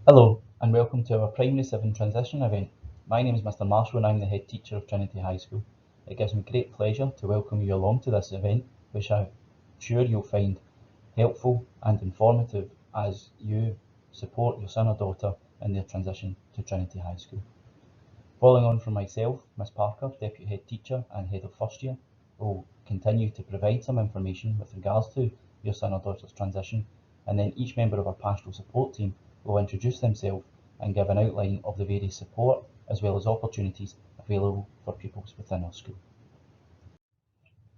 Hello and welcome to our Primary 7 transition event. My name is Mr Marshall and I'm the head teacher of Trinity High School. It gives me great pleasure to welcome you along to this event, which I'm sure you'll find helpful and informative as you support your son or daughter in their transition to Trinity High School. Following on from myself, Miss Parker, Deputy Head Teacher and Head of First Year, will continue to provide some information with regards to your son or daughter's transition, and then each member of our pastoral support team will introduce themselves and give an outline of the various support as well as opportunities available for pupils within our school.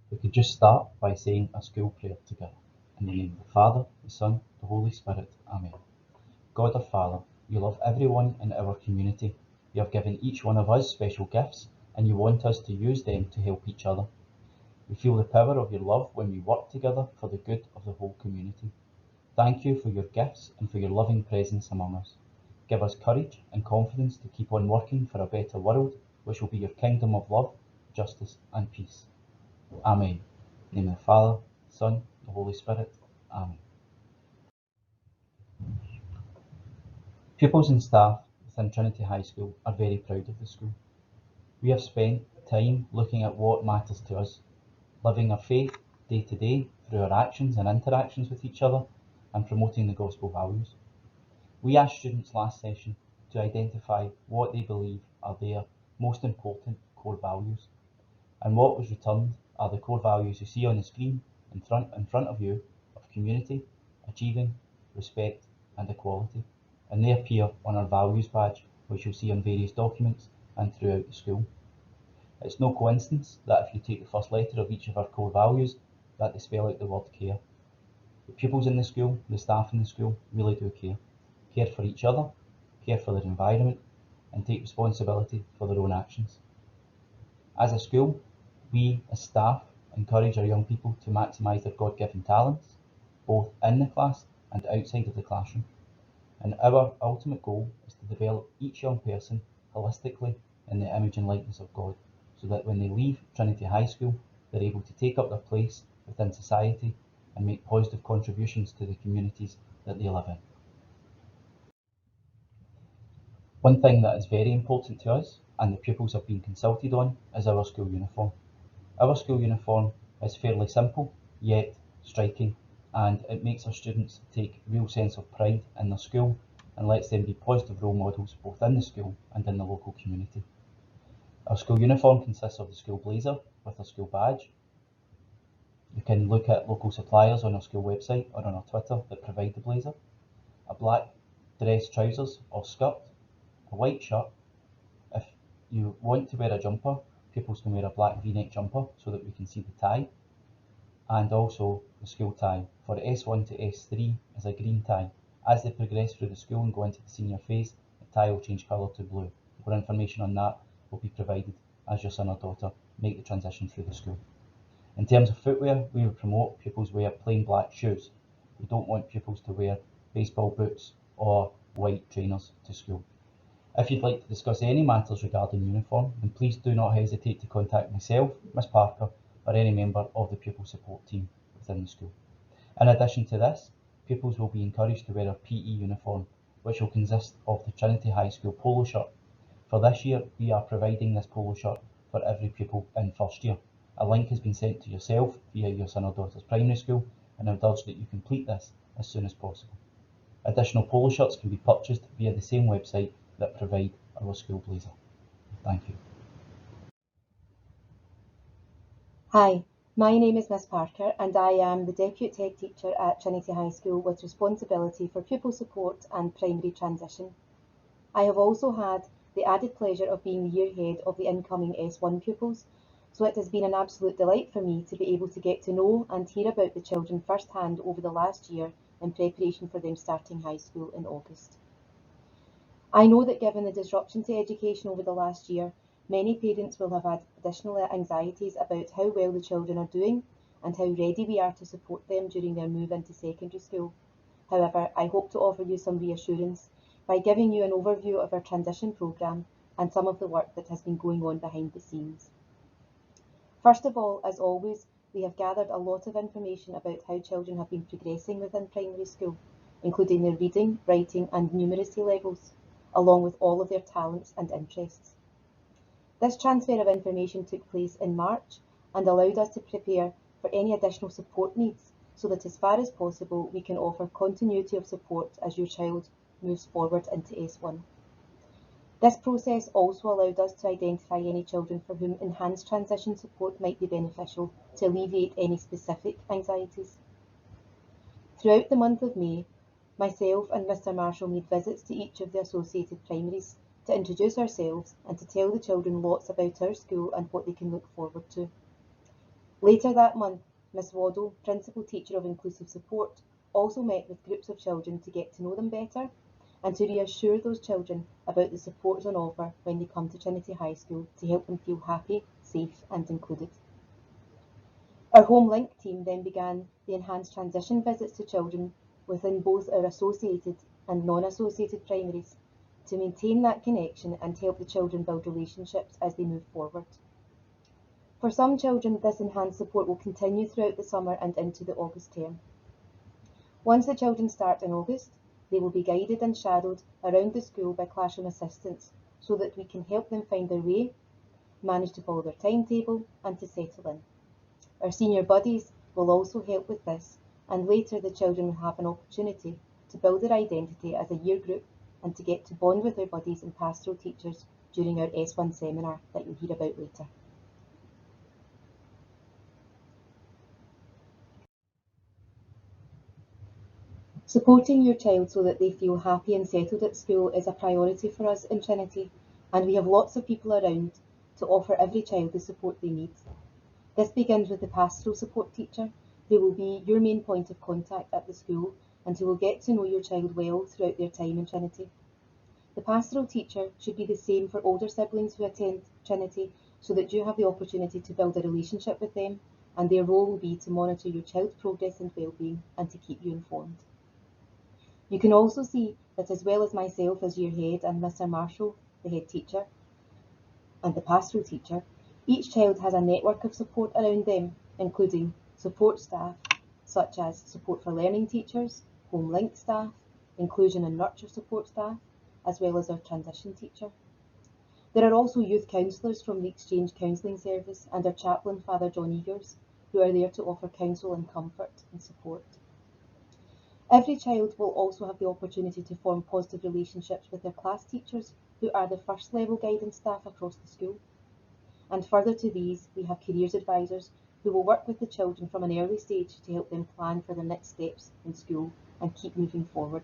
We could just start by saying a school prayer together. In the name of the Father, the Son, the Holy Spirit. Amen. God our Father, you love everyone in our community. You have given each one of us special gifts and you want us to use them to help each other. We feel the power of your love when we work together for the good of the whole community. Thank you for your gifts and for your loving presence among us. Give us courage and confidence to keep on working for a better world, which will be your kingdom of love, justice and peace. Amen. In the name of the Father, Son, the Holy Spirit. Amen. Pupils and staff within Trinity High School are very proud of the school. We have spent time looking at what matters to us, living our faith day to day through our actions and interactions with each other, and promoting the gospel values. We asked students last session to identify what they believe are their most important core values, and what was returned are the core values you see on the screen in front of you of community, achieving, respect, and equality, and they appear on our values badge, which you'll see on various documents and throughout the school. It's no coincidence that if you take the first letter of each of our core values, that they spell out the word care. The pupils in the school, the staff in the school, really do care. Care for each other, care for their environment, and take responsibility for their own actions. As a school, we as staff encourage our young people to maximise their God-given talents, both in the class and outside of the classroom. And our ultimate goal is to develop each young person holistically in the image and likeness of God, so that when they leave Trinity High School, they're able to take up their place within society and make positive contributions to the communities that they live in. One thing that is very important to us, and the pupils have been consulted on, is our school uniform. Our school uniform is fairly simple, yet striking, and it makes our students take real sense of pride in their school and lets them be positive role models both in the school and in the local community. Our school uniform consists of the school blazer with a school badge. You can look at local suppliers on our school website or on our Twitter that provide the blazer, a black dress trousers or skirt, a white shirt. If you want to wear a jumper, pupils can wear a black v-neck jumper so that we can see the tie, and also the school tie. For S1 to S3 is a green tie. As they progress through the school and go into the senior phase, the tie will change colour to blue. More information on that will be provided as your son or daughter make the transition through the school. In terms of footwear, we would promote pupils wear plain black shoes. We don't want pupils to wear baseball boots or white trainers to school. If you'd like to discuss any matters regarding uniform, then please do not hesitate to contact myself, Miss Parker, or any member of the pupil support team within the school. In addition to this, pupils will be encouraged to wear a PE uniform, which will consist of the Trinity High School polo shirt. For this year, we are providing this polo shirt for every pupil in first year. A link has been sent to yourself via your son or daughter's primary school, and I would urge that you complete this as soon as possible. Additional polo shirts can be purchased via the same website that provide our school blazer. Thank you. Hi, my name is Miss Parker and I am the Deputy Head Teacher at Trinity High School with responsibility for pupil support and primary transition. I have also had the added pleasure of being the year head of the incoming S1 pupils, so it has been an absolute delight for me to be able to get to know and hear about the children firsthand over the last year in preparation for them starting high school in August. I know that given the disruption to education over the last year, many parents will have had additional anxieties about how well the children are doing and how ready we are to support them during their move into secondary school. However, I hope to offer you some reassurance by giving you an overview of our transition programme and some of the work that has been going on behind the scenes. First of all, as always, we have gathered a lot of information about how children have been progressing within primary school, including their reading, writing and numeracy levels, along with all of their talents and interests. This transfer of information took place in March and allowed us to prepare for any additional support needs so that as far as possible we can offer continuity of support as your child moves forward into S1. This process also allowed us to identify any children for whom enhanced transition support might be beneficial to alleviate any specific anxieties. Throughout the month of May, myself and Mr. Marshall made visits to each of the associated primaries to introduce ourselves and to tell the children lots about our school and what they can look forward to. Later that month, Miss Waddle, Principal Teacher of Inclusive Support, also met with groups of children to get to know them better and to reassure those children about the supports on offer when they come to Trinity High School to help them feel happy, safe and included. Our Home Link team then began the enhanced transition visits to children within both our associated and non-associated primaries to maintain that connection and help the children build relationships as they move forward. For some children, this enhanced support will continue throughout the summer and into the August term. Once the children start in August, they will be guided and shadowed around the school by classroom assistants so that we can help them find their way, manage to follow their timetable and to settle in. Our senior buddies will also help with this, and later the children will have an opportunity to build their identity as a year group and to get to bond with their buddies and pastoral teachers during our S1 seminar that you'll hear about later. Supporting your child so that they feel happy and settled at school is a priority for us in Trinity, and we have lots of people around to offer every child the support they need. This begins with the pastoral support teacher, who will be your main point of contact at the school and who will get to know your child well throughout their time in Trinity. The pastoral teacher should be the same for older siblings who attend Trinity so that you have the opportunity to build a relationship with them, and their role will be to monitor your child's progress and well-being and to keep you informed. You can also see that as well as myself as your head and Mr. Marshall, the head teacher, and the pastoral teacher, each child has a network of support around them, including support staff, such as support for learning teachers, home link staff, inclusion and nurture support staff, as well as our transition teacher. There are also youth counsellors from the Exchange Counselling Service and our chaplain, Father John Eagers, who are there to offer counsel and comfort and support. Every child will also have the opportunity to form positive relationships with their class teachers, who are the first level guidance staff across the school. And further to these, we have careers advisors who will work with the children from an early stage to help them plan for their next steps in school and keep moving forward.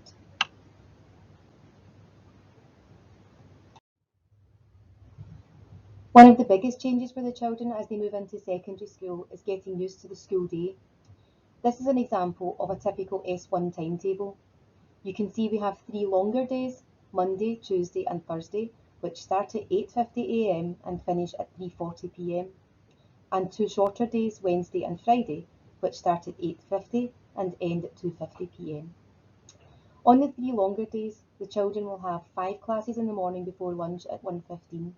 One of the biggest changes for the children as they move into secondary school is getting used to the school day. This is an example of a typical S1 timetable. You can see we have 3 longer days, Monday, Tuesday and Thursday, which start at 8:50 a.m. and finish at 3:40 p.m. and 2 shorter days, Wednesday and Friday, which start at 8:50 and end at 2:50 p.m. On the 3 longer days, the children will have 5 classes in the morning before lunch at 1:15,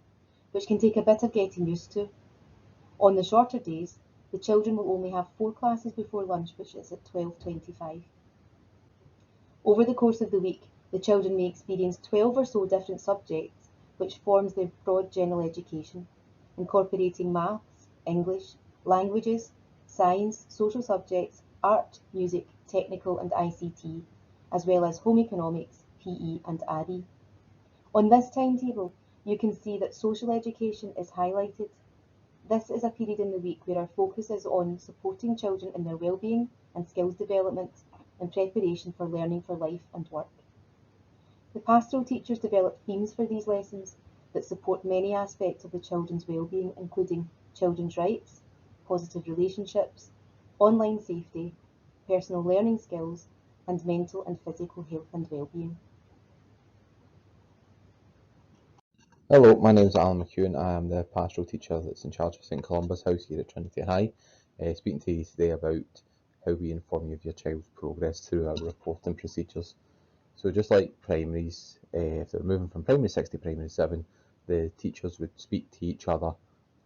which can take a bit of getting used to. On the shorter days, the children will only have 4 classes before lunch, which is at 12:25. Over the course of the week, the children may experience 12 or so different subjects, which forms their broad general education, incorporating maths, English, languages, science, social subjects, art, music, technical and ICT, as well as home economics, PE and RE. On this timetable, you can see that social education is highlighted. This is a period in the week where our focus is on supporting children in their well-being and skills development in preparation for learning for life and work. The pastoral teachers develop themes for these lessons that support many aspects of the children's well-being, including children's rights, positive relationships, online safety, personal learning skills, and mental and physical health and well-being. Hello, my name is Alan McEwen. I am the pastoral teacher that's in charge of St Columba's House here at Trinity High, speaking to you today about how we inform you of your child's progress through our reporting procedures. So just like primaries, if they're moving from primary 6 to primary 7, the teachers would speak to each other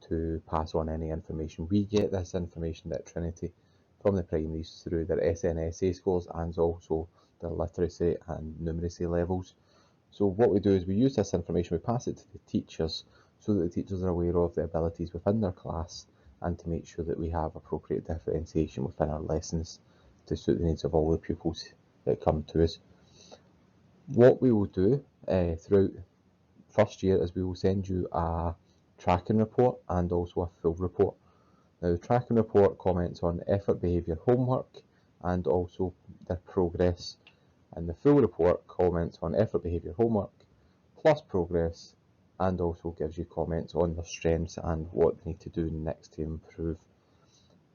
to pass on any information. We get this information at Trinity from the primaries through their SNSA scores and also their literacy and numeracy levels. So what we do is we use this information, we pass it to the teachers so that the teachers are aware of the abilities within their class and to make sure that we have appropriate differentiation within our lessons to suit the needs of all the pupils that come to us. What we will do throughout first year is we will send you a tracking report and also a full report. Now the tracking report comments on effort, behaviour, homework and also their progress, and the full report comments on effort, behaviour, homework plus progress and also gives you comments on their strengths and what they need to do next to improve.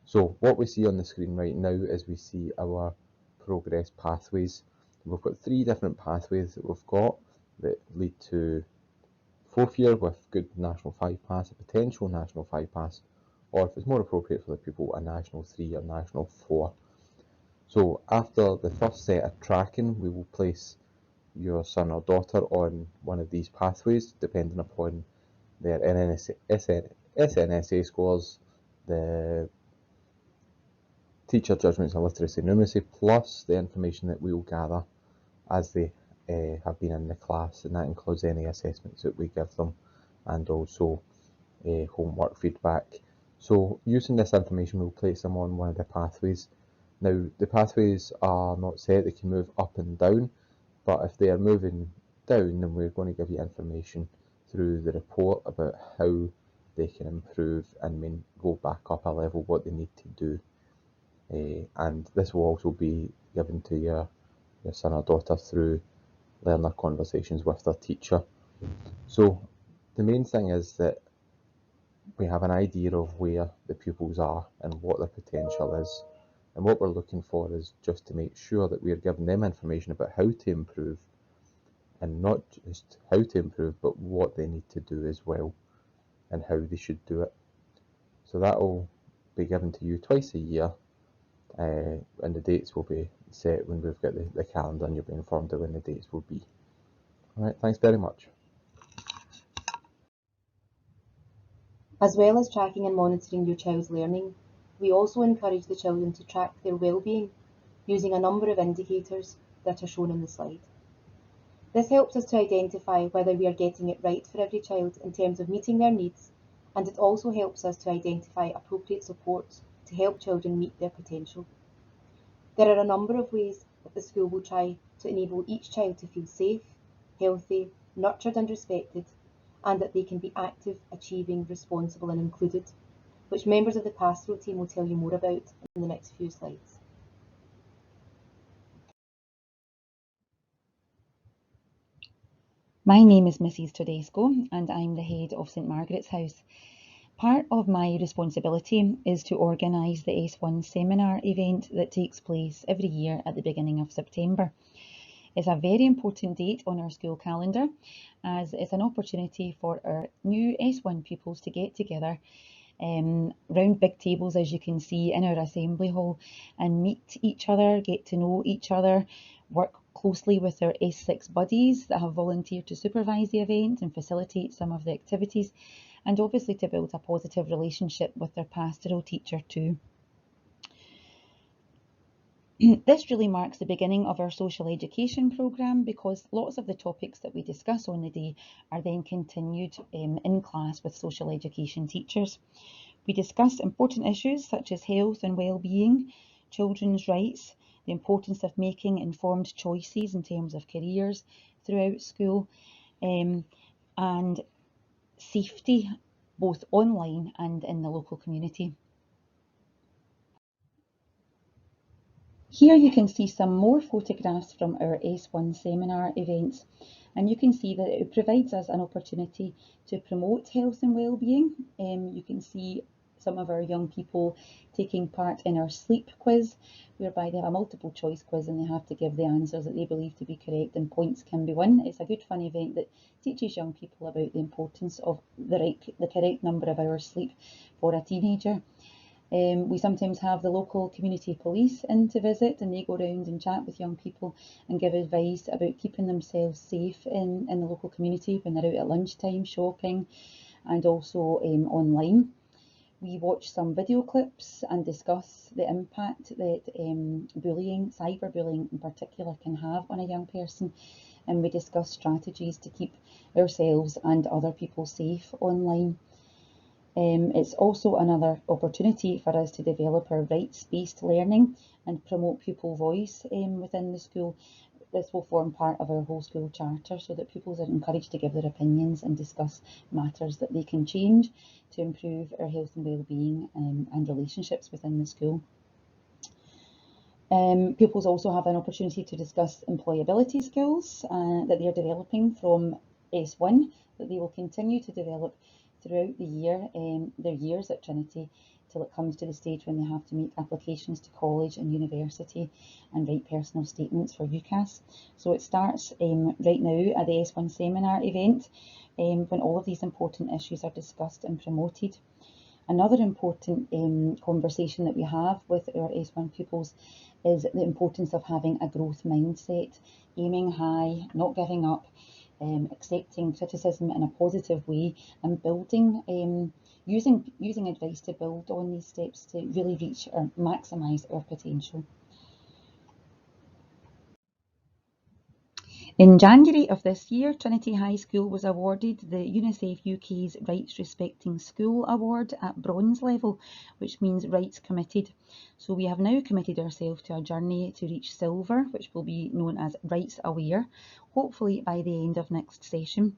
So what we see on the screen right now is we see our progress pathways. We've got 3 different pathways that we've got that lead to 4th year with good National 5 pass, a potential National 5 pass, or if it's more appropriate for the pupil, a National 3 or National 4. So after the first set of tracking, we will place your son or daughter on one of these pathways, depending upon their SNSA scores, the teacher judgments and literacy and numeracy, plus the information that we will gather as they have been in the class, and that includes any assessments that we give them and also homework feedback. So using this information, we'll place them on one of the pathways. Now the pathways are not set, they can move up and down, but if they are moving down, then we're going to give you information through the report about how they can improve and go back up a level, what they need to do. And this will also be given to your son or daughter through learner conversations with their teacher. So the main thing is that we have an idea of where the pupils are and what their potential is. And what we're looking for is just to make sure that we're giving them information about how to improve, and not just how to improve, but what they need to do as well and how they should do it. So that will be given to you twice a year, and the dates will be set when we've got the calendar and you'll be informed of when the dates will be. Alright, thanks very much. As well as tracking and monitoring your child's learning, we also encourage the children to track their well-being using a number of indicators that are shown on the slide. This helps us to identify whether we are getting it right for every child in terms of meeting their needs, and it also helps us to identify appropriate supports to help children meet their potential. There are a number of ways that the school will try to enable each child to feel safe, healthy, nurtured and respected, and that they can be active, achieving, responsible and included, which members of the pastoral team will tell you more about in the next few slides. My name is Mrs. Tedesco and I'm the head of St Margaret's House. Part of my responsibility is to organise the S1 seminar event that takes place every year at the beginning of September. It's a very important date on our school calendar, as it's an opportunity for our new S1 pupils to get together round big tables, as you can see, in our assembly hall, and meet each other, get to know each other, work closely with our S6 buddies that have volunteered to supervise the event and facilitate some of the activities, and obviously to build a positive relationship with their pastoral teacher too. This really marks the beginning of our social education programme, because lots of the topics that we discuss on the day are then continued in class with social education teachers. We discuss important issues such as health and well-being, children's rights, the importance of making informed choices in terms of careers throughout school, and safety both online and in the local community. Here you can see some more photographs from our S1 seminar events, and you can see that it provides us an opportunity to promote health and well-being. You can see some of our young people taking part in our sleep quiz, whereby they have a multiple choice quiz and they have to give the answers that they believe to be correct and points can be won. It's a good fun event that teaches young people about the importance of the correct number of hours sleep for a teenager. We sometimes have the local community police in to visit, and they go around and chat with young people and give advice about keeping themselves safe in the local community when they're out at lunchtime shopping and also online. We watch some video clips and discuss the impact that bullying, cyberbullying in particular, can have on a young person, and we discuss strategies to keep ourselves and other people safe online. It's also another opportunity for us to develop our rights-based learning and promote pupil voice within the school. This will form part of our whole school charter so that pupils are encouraged to give their opinions and discuss matters that they can change to improve our health and well-being and relationships within the school. Pupils also have an opportunity to discuss employability skills that they are developing from S1, that they will continue to develop throughout the year, their years at Trinity, till it comes to the stage when they have to make applications to college and university and write personal statements for UCAS. So it starts right now at the S1 seminar event when all of these important issues are discussed and promoted. Another important conversation that we have with our S1 pupils is the importance of having a growth mindset, aiming high, not giving up, accepting criticism in a positive way, and building, using advice to build on these steps to really reach or maximise our potential. In January of this year, Trinity High School was awarded the UNICEF UK's Rights Respecting School Award at bronze level, which means rights committed. So we have now committed ourselves to a journey to reach silver, which will be known as Rights Aware, hopefully by the end of next session.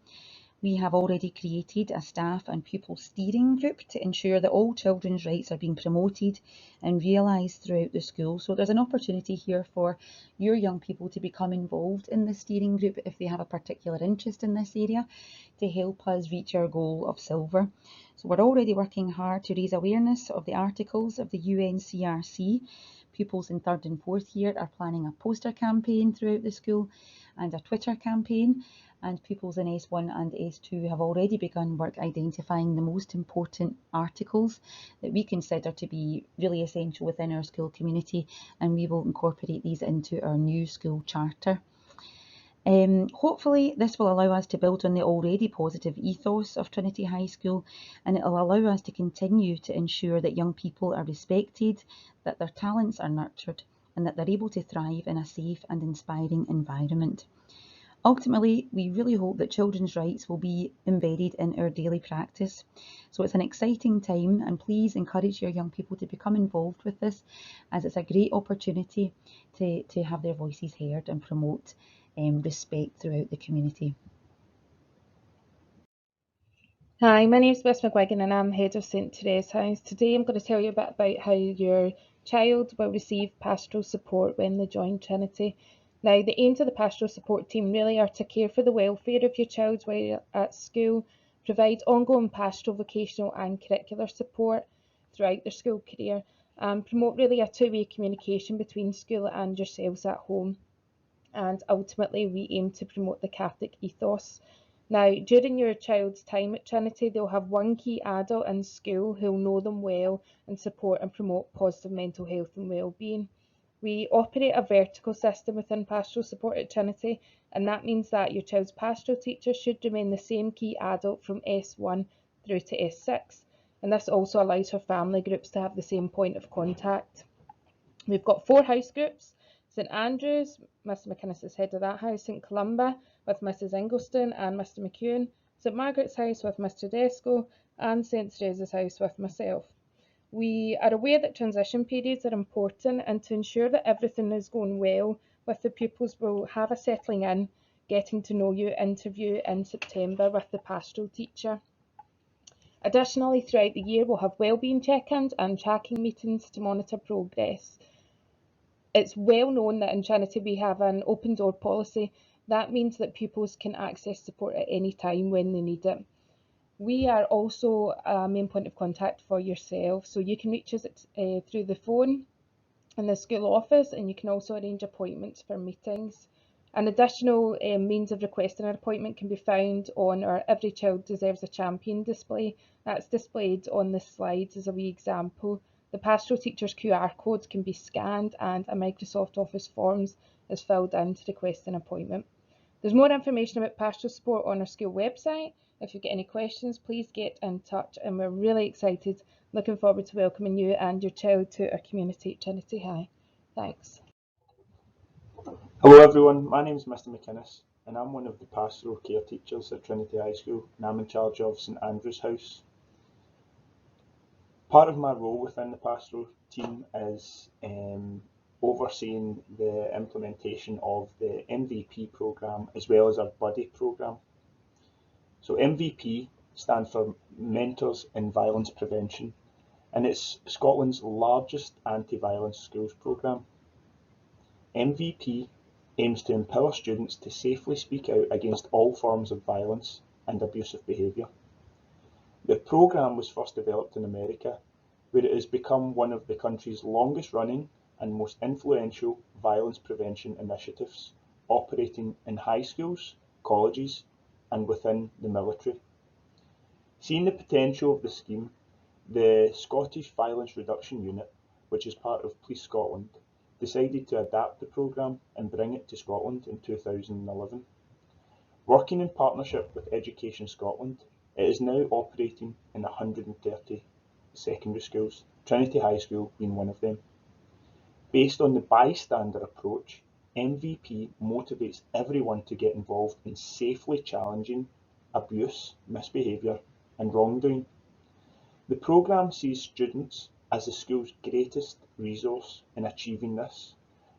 We have already created a staff and pupil steering group to ensure that all children's rights are being promoted and realised throughout the school. So there's an opportunity here for your young people to become involved in the steering group if they have a particular interest in this area, to help us reach our goal of silver. So we're already working hard to raise awareness of the articles of the UNCRC. Pupils in 3rd and 4th year are planning a poster campaign throughout the school and a Twitter campaign. And pupils in S1 and S2 have already begun work identifying the most important articles that we consider to be really essential within our school community, and we will incorporate these into our new school charter. Hopefully this will allow us to build on the already positive ethos of Trinity High School, and it will allow us to continue to ensure that young people are respected, that their talents are nurtured, and that they're able to thrive in a safe and inspiring environment. Ultimately, we really hope that children's rights will be embedded in our daily practice. So it's an exciting time, and please encourage your young people to become involved with this, as it's a great opportunity to have their voices heard and promote respect throughout the community. Hi, my name is Miss McGuigan and I'm Head of St Therese House. Today I'm going to tell you a bit about how your child will receive pastoral support when they join Trinity. Now, the aims of the pastoral support team really are to care for the welfare of your child while at school, provide ongoing pastoral, vocational and curricular support throughout their school career, and promote really a two-way communication between school and yourselves at home. And ultimately, we aim to promote the Catholic ethos. Now, during your child's time at Trinity, they'll have one key adult in school who'll know them well and support and promote positive mental health and well-being. We operate a vertical system within pastoral support at Trinity, and that means that your child's pastoral teacher should remain the same key adult from S1 through to S6, and this also allows for family groups to have the same point of contact. We've got 4 house groups: St Andrews, Mr McInnes is head of that house; St Columba with Mrs Inglestown and Mr McEwen; St Margaret's house with Mr Desco; and St Theresa's house with myself. We are aware that transition periods are important, and to ensure that everything is going well with the pupils, we'll have a settling in, getting to know you interview in September with the pastoral teacher. Additionally, throughout the year we'll have wellbeing check-ins and tracking meetings to monitor progress. It's well known that in Trinity we have an open door policy. That means that pupils can access support at any time when they need it. We are also a main point of contact for yourself, so you can reach us through the phone in the school office, and you can also arrange appointments for meetings. An additional means of requesting an appointment can be found on our Every Child Deserves a Champion display. That's displayed on the slides as a wee example. The pastoral teacher's QR code can be scanned, and a Microsoft Office Forms is filled in to request an appointment. There's more information about pastoral support on our school website, If you get any questions, please get in touch, and we're really excited, looking forward to welcoming you and your child to our community at Trinity High. Thanks. Hello everyone, my name is Mr McInnes and I'm one of the pastoral care teachers at Trinity High School and I'm in charge of St Andrew's House. Part of my role within the pastoral team is overseeing the implementation of the MVP programme as well as our buddy programme. So MVP stands for Mentors in Violence Prevention and it's Scotland's largest anti-violence schools programme. MVP aims to empower students to safely speak out against all forms of violence and abusive behaviour. The programme was first developed in America, where it has become one of the country's longest running and most influential violence prevention initiatives, operating in high schools, colleges and within the military. Seeing the potential of the scheme, the Scottish Violence Reduction Unit, which is part of Police Scotland, decided to adapt the programme and bring it to Scotland in 2011. Working in partnership with Education Scotland, it is now operating in 130 secondary schools, Trinity High School being one of them. Based on the bystander approach, MVP motivates everyone to get involved in safely challenging abuse, misbehaviour and wrongdoing. The programme sees students as the school's greatest resource in achieving this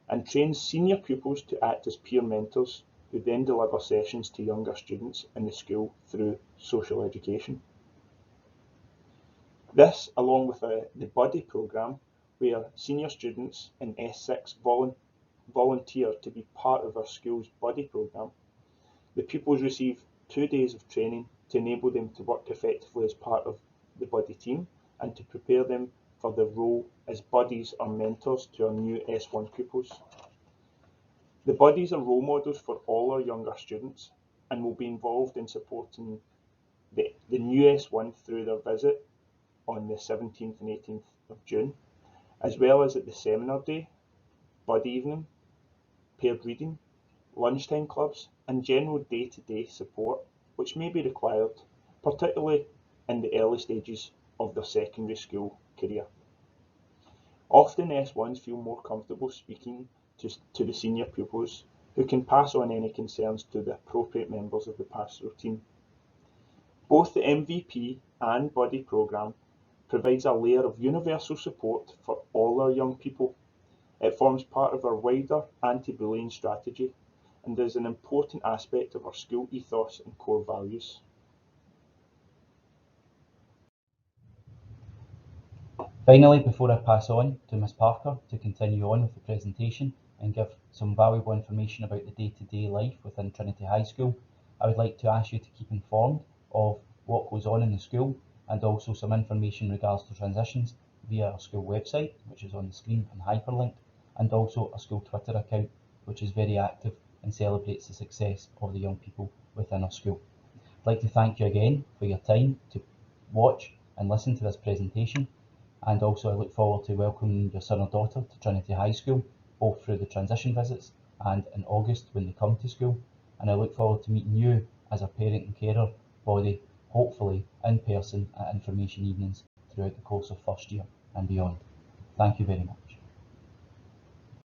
and trains senior pupils to act as peer mentors who then deliver sessions to younger students in the school through social education. This, along with the buddy programme, where senior students in S6 volunteer to be part of our school's buddy programme. The pupils receive 2 days of training to enable them to work effectively as part of the buddy team and to prepare them for the role as buddies or mentors to our new S1 pupils. The buddies are role models for all our younger students and will be involved in supporting the new S1 through their visit on the 17th and 18th of June, as well as at the seminar day, buddy evening, paired reading, lunchtime clubs and general day-to-day support which may be required, particularly in the early stages of their secondary school career. Often S1s feel more comfortable speaking to the senior pupils who can pass on any concerns to the appropriate members of the pastoral team. Both the MVP and buddy programme provides a layer of universal support for all our young people. It forms part of our wider anti-bullying strategy and is an important aspect of our school ethos and core values. Finally, before I pass on to Ms Parker to continue on with the presentation and give some valuable information about the day-to-day life within Trinity High School, I would like to ask you to keep informed of what goes on in the school and also some information in regards to transitions via our school website, which is on the screen and hyperlinked, and also a school Twitter account, which is very active and celebrates the success of the young people within our school. I'd like to thank you again for your time to watch and listen to this presentation, and also I look forward to welcoming your son or daughter to Trinity High School, both through the transition visits and in August when they come to school, and I look forward to meeting you as a parent and carer body, hopefully in person at information evenings throughout the course of first year and beyond. Thank you very much.